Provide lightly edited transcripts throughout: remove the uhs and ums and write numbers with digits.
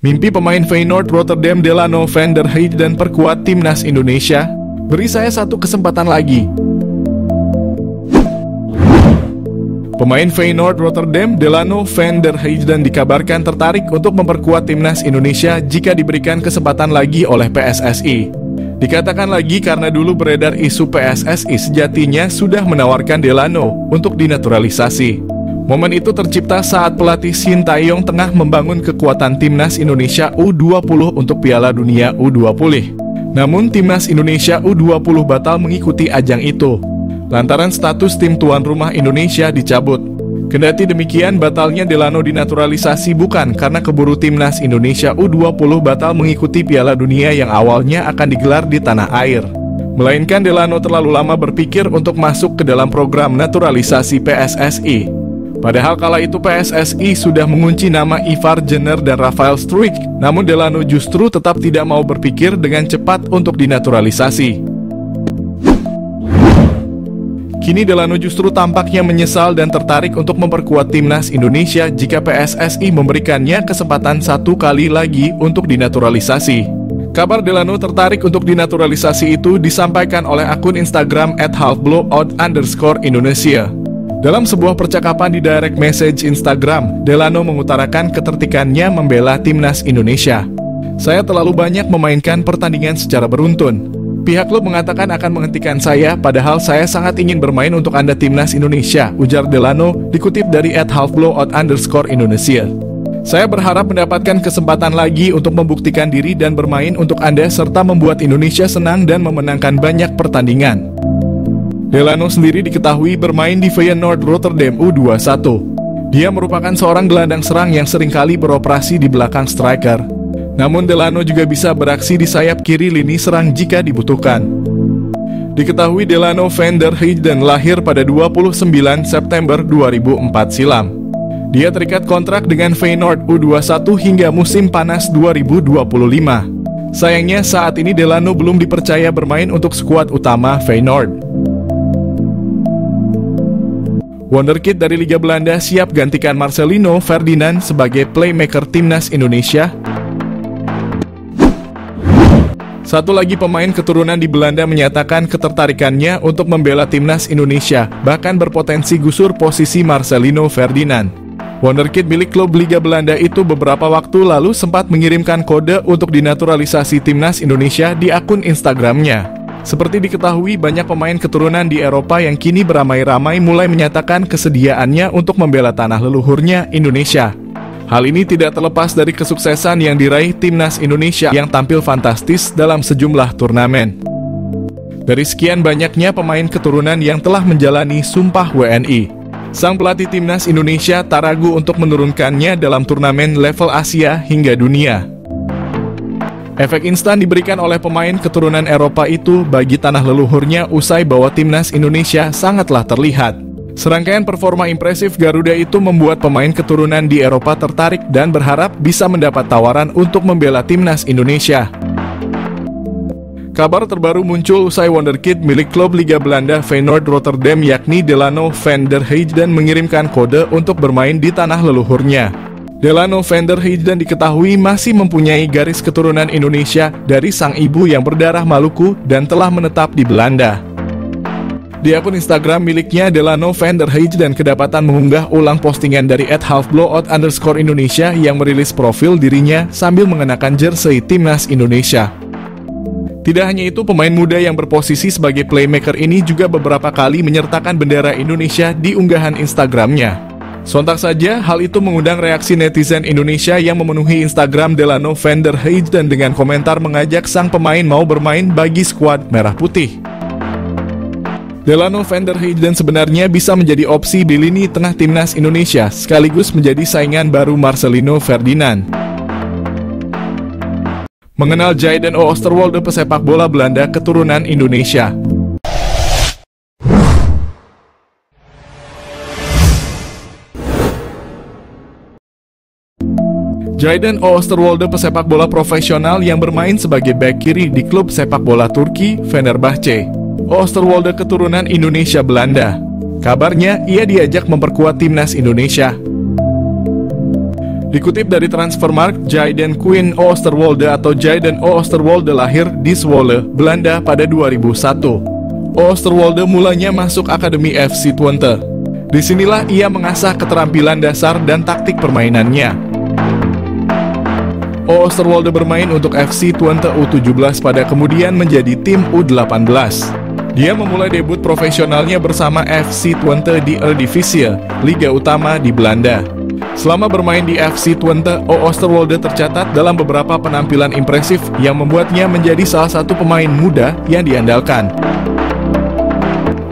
Mimpi pemain Feyenoord Rotterdam Delano van der Heijden perkuat timnas Indonesia? Beri saya satu kesempatan lagi. Pemain Feyenoord Rotterdam Delano van der Heijden dikabarkan tertarik untuk memperkuat timnas Indonesia jika diberikan kesempatan lagi oleh PSSI. Dikatakan lagi karena dulu beredar isu PSSI sejatinya sudah menawarkan Delano untuk dinaturalisasi. Momen itu tercipta saat pelatih Shin Tae-yong tengah membangun kekuatan timnas Indonesia U20 untuk Piala Dunia U20. Namun timnas Indonesia U20 batal mengikuti ajang itu, lantaran status tim tuan rumah Indonesia dicabut. Kendati demikian, batalnya Delano dinaturalisasi bukan karena keburu timnas Indonesia U20 batal mengikuti Piala Dunia yang awalnya akan digelar di tanah air, melainkan Delano terlalu lama berpikir untuk masuk ke dalam program naturalisasi PSSI. Padahal kala itu PSSI sudah mengunci nama Ivar Jenner dan Rafael Struijk, namun Delano justru tetap tidak mau berpikir dengan cepat untuk dinaturalisasi. Kini Delano justru tampaknya menyesal dan tertarik untuk memperkuat timnas Indonesia jika PSSI memberikannya kesempatan satu kali lagi untuk dinaturalisasi. Kabar Delano tertarik untuk dinaturalisasi itu disampaikan oleh akun Instagram @halfblowout_Indonesia. Dalam sebuah percakapan di direct message Instagram, Delano mengutarakan ketertikannya membela timnas Indonesia. Saya terlalu banyak memainkan pertandingan secara beruntun. Pihak klub mengatakan akan menghentikan saya, padahal saya sangat ingin bermain untuk Anda timnas Indonesia, ujar Delano, dikutip dari @halfblowout_Indonesia. Saya berharap mendapatkan kesempatan lagi untuk membuktikan diri dan bermain untuk Anda serta membuat Indonesia senang dan memenangkan banyak pertandingan. Delano sendiri diketahui bermain di Feyenoord Rotterdam U21. Dia merupakan seorang gelandang serang yang seringkali beroperasi di belakang striker. Namun Delano juga bisa beraksi di sayap kiri lini serang jika dibutuhkan. Diketahui Delano van der Heijden lahir pada 29 September 2004 silam. Dia terikat kontrak dengan Feyenoord U21 hingga musim panas 2025. Sayangnya saat ini Delano belum dipercaya bermain untuk skuad utama Feyenoord. Wonderkid dari Liga Belanda siap gantikan Marcelino Ferdinand sebagai playmaker timnas Indonesia. Satu lagi pemain keturunan di Belanda menyatakan ketertarikannya untuk membela timnas Indonesia, bahkan berpotensi gusur posisi Marcelino Ferdinand. Wonderkid milik klub Liga Belanda itu beberapa waktu lalu sempat mengirimkan kode untuk dinaturalisasi timnas Indonesia di akun Instagramnya. Seperti diketahui, banyak pemain keturunan di Eropa yang kini beramai-ramai mulai menyatakan kesediaannya untuk membela tanah leluhurnya Indonesia. Hal ini tidak terlepas dari kesuksesan yang diraih timnas Indonesia yang tampil fantastis dalam sejumlah turnamen. Dari sekian banyaknya pemain keturunan yang telah menjalani sumpah WNI, sang pelatih timnas Indonesia tak ragu untuk menurunkannya dalam turnamen level Asia hingga dunia. Efek instan diberikan oleh pemain keturunan Eropa itu bagi tanah leluhurnya usai bahwa timnas Indonesia sangatlah terlihat. Serangkaian performa impresif Garuda itu membuat pemain keturunan di Eropa tertarik dan berharap bisa mendapat tawaran untuk membela timnas Indonesia. Kabar terbaru muncul usai Wonderkid milik klub Liga Belanda Feyenoord Rotterdam yakni Delano van der Heijden mengirimkan kode untuk bermain di tanah leluhurnya. Delano van der Heijden diketahui masih mempunyai garis keturunan Indonesia dari sang ibu yang berdarah Maluku dan telah menetap di Belanda. Di akun Instagram miliknya, Delano van der Heijden kedapatan mengunggah ulang postingan dari @halfblowout_Indonesia yang merilis profil dirinya sambil mengenakan jersey timnas Indonesia. Tidak hanya itu, pemain muda yang berposisi sebagai playmaker ini juga beberapa kali menyertakan bendera Indonesia di unggahan Instagramnya. Sontak saja, hal itu mengundang reaksi netizen Indonesia yang memenuhi Instagram Delano van der Heijden dengan komentar mengajak sang pemain mau bermain bagi skuad Merah Putih. Delano van der Heijden sebenarnya bisa menjadi opsi di lini tengah timnas Indonesia, sekaligus menjadi saingan baru Marcelino Ferdinand. Mengenal Jayden Oosterwolde, pesepak bola Belanda keturunan Indonesia. Jayden Oosterwolde, pesepak bola profesional yang bermain sebagai bek kiri di klub sepak bola Turki, Fenerbahce. Oosterwolde keturunan Indonesia Belanda. Kabarnya, ia diajak memperkuat timnas Indonesia. Dikutip dari Transfermarkt, Jayden Quinn Oosterwolde atau Jayden Oosterwolde lahir di Zwolle, Belanda pada 2001. Oosterwolde mulanya masuk Akademi FC Twente. Disinilah ia mengasah keterampilan dasar dan taktik permainannya. Oosterwolde bermain untuk FC Twente U17 pada kemudian menjadi tim U18. Dia memulai debut profesionalnya bersama FC Twente di Eredivisie, Liga Utama di Belanda. Selama bermain di FC Twente, Oosterwolde tercatat dalam beberapa penampilan impresif yang membuatnya menjadi salah satu pemain muda yang diandalkan.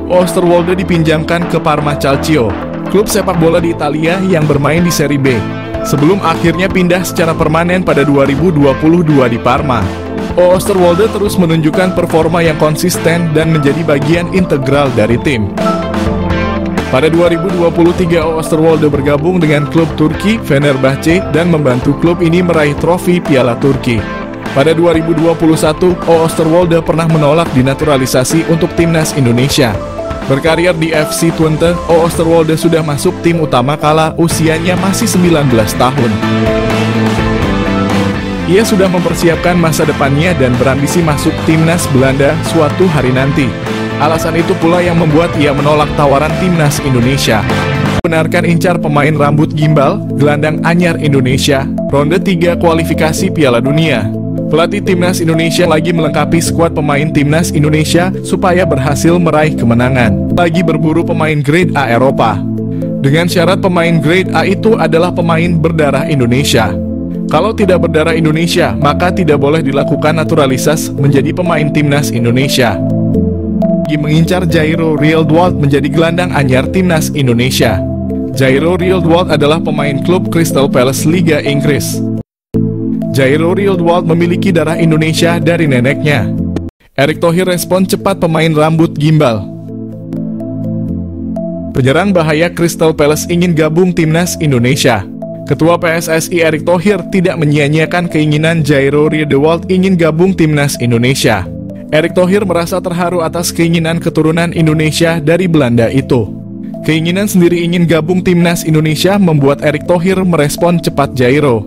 Oosterwolde dipinjamkan ke Parma Calcio, klub sepak bola di Italia yang bermain di Serie B, sebelum akhirnya pindah secara permanen pada 2022 di Parma. Oosterwolde terus menunjukkan performa yang konsisten dan menjadi bagian integral dari tim. Pada 2023, Oosterwolde bergabung dengan klub Turki Fenerbahce dan membantu klub ini meraih trofi Piala Turki. Pada 2021, Oosterwolde pernah menolak dinaturalisasi untuk timnas Indonesia. Berkarir di FC Twente, Oosterwolde sudah masuk tim utama kala usianya masih 19 tahun. Ia sudah mempersiapkan masa depannya dan berambisi masuk timnas Belanda suatu hari nanti. Alasan itu pula yang membuat ia menolak tawaran timnas Indonesia. Benarkan incar pemain rambut gimbal, gelandang anyar Indonesia, ronde 3 kualifikasi Piala Dunia. Pelatih timnas Indonesia lagi melengkapi skuad pemain timnas Indonesia supaya berhasil meraih kemenangan. Lagi berburu pemain grade A Eropa. Dengan syarat pemain grade A itu adalah pemain berdarah Indonesia. Kalau tidak berdarah Indonesia, maka tidak boleh dilakukan naturalisasi menjadi pemain timnas Indonesia. Mengincar Jairo Riedewald menjadi gelandang anyar timnas Indonesia. Jairo Riedewald adalah pemain klub Crystal Palace Liga Inggris. Jairo Riedewald memiliki darah Indonesia dari neneknya. Erick Thohir respon cepat pemain rambut gimbal. Penyerang bahaya Crystal Palace ingin gabung timnas Indonesia. Ketua PSSI Erick Thohir tidak menyia-nyiakan keinginan Jairo Riedewald ingin gabung timnas Indonesia. Erick Thohir merasa terharu atas keinginan keturunan Indonesia dari Belanda itu. Keinginan sendiri ingin gabung timnas Indonesia membuat Erick Thohir merespon cepat Jairo.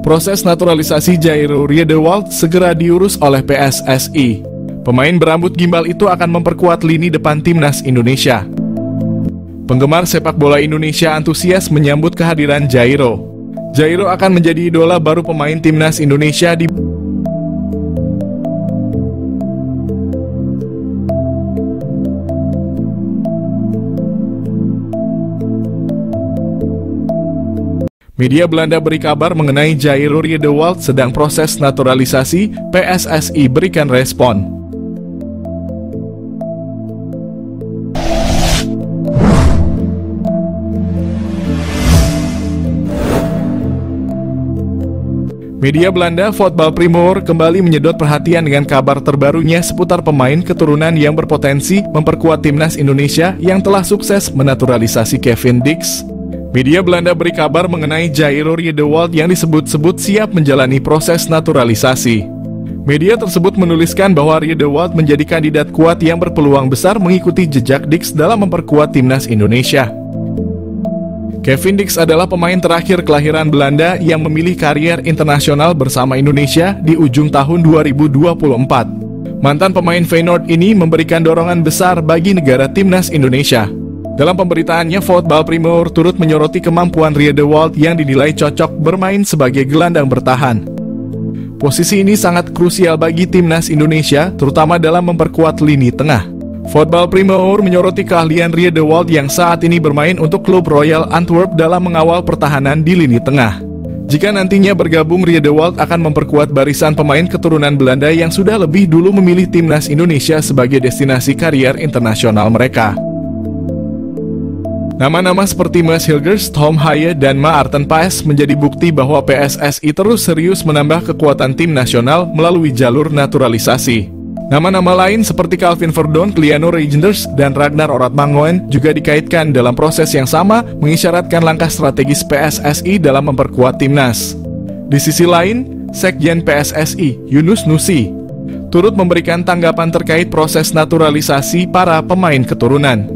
Proses naturalisasi Jairo Riedewald segera diurus oleh PSSI. Pemain berambut gimbal itu akan memperkuat lini depan timnas Indonesia. Penggemar sepak bola Indonesia antusias menyambut kehadiran Jairo. Jairo akan menjadi idola baru pemain timnas Indonesia di Media Belanda beri kabar mengenai Jairo Riedewald sedang proses naturalisasi, PSSI berikan respon. Media Belanda Voetbal Primeur kembali menyedot perhatian dengan kabar terbarunya seputar pemain keturunan yang berpotensi memperkuat timnas Indonesia yang telah sukses menaturalisasi Kevin Dix. Media Belanda beri kabar mengenai Jairo Riedewald yang disebut-sebut siap menjalani proses naturalisasi. Media tersebut menuliskan bahwa Riedewald menjadi kandidat kuat yang berpeluang besar mengikuti jejak Dix dalam memperkuat timnas Indonesia. Kevin Dix adalah pemain terakhir kelahiran Belanda yang memilih karier internasional bersama Indonesia di ujung tahun 2024. Mantan pemain Feyenoord ini memberikan dorongan besar bagi negara timnas Indonesia. Dalam pemberitaannya, Voetbal Primeur turut menyoroti kemampuan Riedewald yang dinilai cocok bermain sebagai gelandang bertahan. Posisi ini sangat krusial bagi timnas Indonesia, terutama dalam memperkuat lini tengah. Voetbal Primeur menyoroti keahlian Riedewald yang saat ini bermain untuk klub Royal Antwerp dalam mengawal pertahanan di lini tengah. Jika nantinya bergabung, Riedewald akan memperkuat barisan pemain keturunan Belanda yang sudah lebih dulu memilih timnas Indonesia sebagai destinasi karier internasional mereka. Nama-nama seperti Maes Hilgers, Tom Haye, dan Maarten Paes menjadi bukti bahwa PSSI terus serius menambah kekuatan tim nasional melalui jalur naturalisasi. Nama-nama lain seperti Calvin Verdon, Kliano Reijnders, dan Ragnar Oratmangoen juga dikaitkan dalam proses yang sama mengisyaratkan langkah strategis PSSI dalam memperkuat timnas. Di sisi lain, Sekjen PSSI, Yunus Nusi, turut memberikan tanggapan terkait proses naturalisasi para pemain keturunan.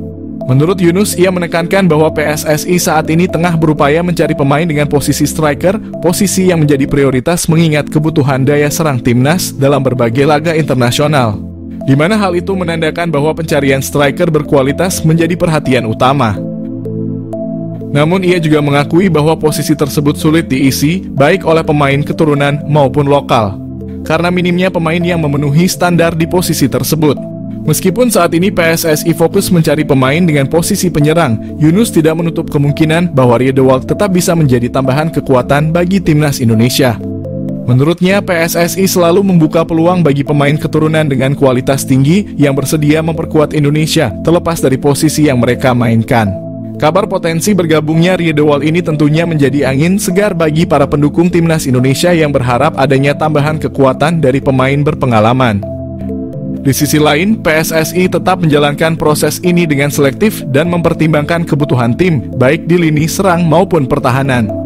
Menurut Yunus, ia menekankan bahwa PSSI saat ini tengah berupaya mencari pemain dengan posisi striker, posisi yang menjadi prioritas mengingat kebutuhan daya serang timnas dalam berbagai laga internasional. Di mana hal itu menandakan bahwa pencarian striker berkualitas menjadi perhatian utama. Namun ia juga mengakui bahwa posisi tersebut sulit diisi, baik oleh pemain keturunan maupun lokal, karena minimnya pemain yang memenuhi standar di posisi tersebut. Meskipun saat ini PSSI fokus mencari pemain dengan posisi penyerang, Yunus tidak menutup kemungkinan bahwa Riedewald tetap bisa menjadi tambahan kekuatan bagi timnas Indonesia. Menurutnya, PSSI selalu membuka peluang bagi pemain keturunan dengan kualitas tinggi yang bersedia memperkuat Indonesia, terlepas dari posisi yang mereka mainkan. Kabar potensi bergabungnya Riedewald ini tentunya menjadi angin segar bagi para pendukung timnas Indonesia yang berharap adanya tambahan kekuatan dari pemain berpengalaman. Di sisi lain, PSSI tetap menjalankan proses ini dengan selektif dan mempertimbangkan kebutuhan tim, baik di lini serang maupun pertahanan.